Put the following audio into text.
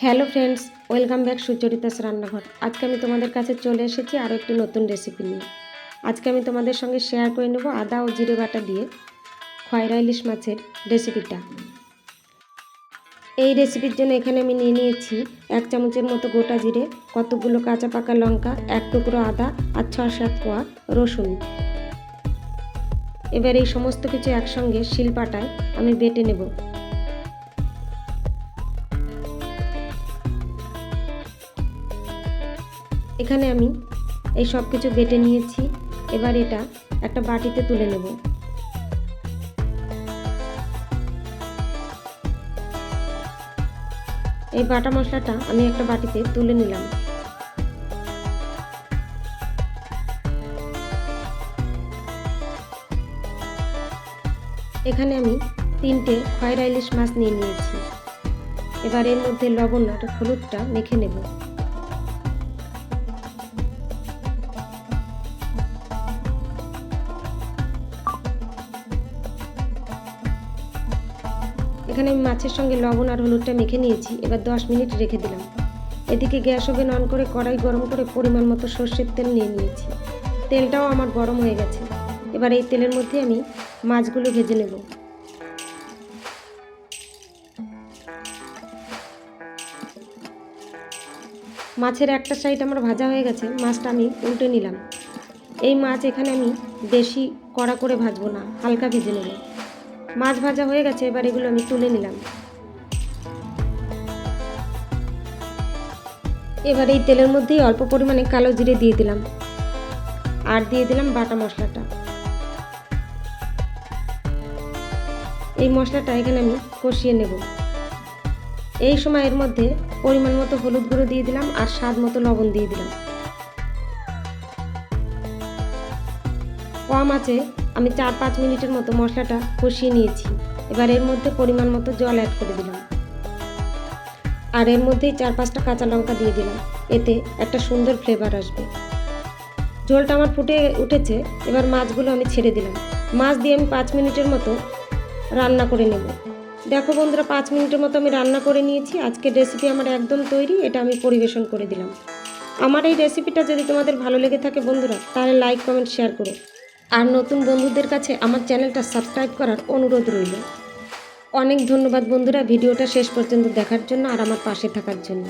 Hello friends, welcome back Sucharitas রান্নাঘর। আজকে আমি তোমাদের কাছে চলে এসেছি আরও একটি নতুন রেসিপি নিয়ে। আজকে আমি তোমাদের সঙ্গে শেয়ার করে নেব আদা ও জিরে বাটা দিয়ে খয়রা ইলিশ মাছের রেসিপিটা। এই রেসিপির জন্য এখানে আমি নিয়ে নিয়েছি 1 চামচের মতো গোটা জিরে, কতগুলো কাঁচা পাকা লঙ্কা, 1 টুকরো আদা আর 6-7 কোয়া রসুন। এবার এই সমস্ত কিছু একসঙ্গে শিলপাটায় আমি বেটে নেব। এখানে আমি এই সব কিছু বেটে নিয়েছি। এবার এটা একটা বাটিতে তুলে নেব। এই বাটা মশলাটা আমি একটা বাটিতে তুলে নিলাম। এখানে আমি 3টে খয়রা ইলিশ মাছ নিয়ে নিয়েছি। এবার এর মধ্যে লবণ আর হলুদটা মেখে নেব। এখানে আমি মাছের সঙ্গে লবণ আর হলুদটা মেখে নিয়েছি। এবার 10 মিনিট রেখে দিলাম। এদিকে গ্যাস ওভেন অন করে কড়াই গরম করে পরিমাণ মতো সর্ষের তেল নিয়ে নিয়েছি। তেলটাও আমার গরম হয়ে গেছে। এবার এই তেলের মধ্যে আমি মাছগুলো ভেজে নেব। মাছের একটা সাইড আমার ভাজা হয়ে গেছে, মাছটা আমি উল্টে নিলাম। এই মাছ এখানে আমি বেশি কড়া করে ভাজবো না, হালকা ভেজে নেব। মাছ ভাজা হয়ে গেছে, এবার এগুলো আমি তুলে নিলাম। এবার এই তেলের মধ্যেই অল্প পরিমাণে কালো জিরে দিয়ে দিলাম আর দিয়ে দিলাম বাটা মশলাটা। এই মশলাটা এখানে আমি কষিয়ে নেব। এই সময় এর মধ্যে পরিমাণ মতো হলুদ গুঁড়ো দিয়ে দিলাম আর স্বাদ মতো লবণ দিয়ে দিলাম। কম আঁচে আমি 4-5 মিনিটের মতো মশলাটা কষিয়ে নিয়েছি। এবার এর মধ্যে পরিমাণ মতো জল অ্যাড করে দিলাম আর এর মধ্যেই 4-5টা কাঁচা লঙ্কা দিয়ে দিলাম। এতে একটা সুন্দর ফ্লেভার আসবে। ঝোলটা আমার ফুটে উঠেছে। এবার মাছগুলো আমি ছেড়ে দিলাম। মাছ দিয়ে আমি 5 মিনিটের মতো রান্না করে নেব। দেখো বন্ধুরা, 5 মিনিটের মতো আমি রান্না করে নিয়েছি। আজকের রেসিপি আমার একদম তৈরি। এটা আমি পরিবেশন করে দিলাম। আমার এই রেসিপিটা যদি তোমাদের ভালো লেগে থাকে বন্ধুরা, তাহলে লাইক কমেন্ট শেয়ার করো। আর নতুন বন্ধুদের কাছে আমার চ্যানেলটা সাবস্ক্রাইব করার অনুরোধ রইল। অনেক ধন্যবাদ বন্ধুরা ভিডিওটা শেষ পর্যন্ত দেখার জন্য আর আমার পাশে থাকার জন্য।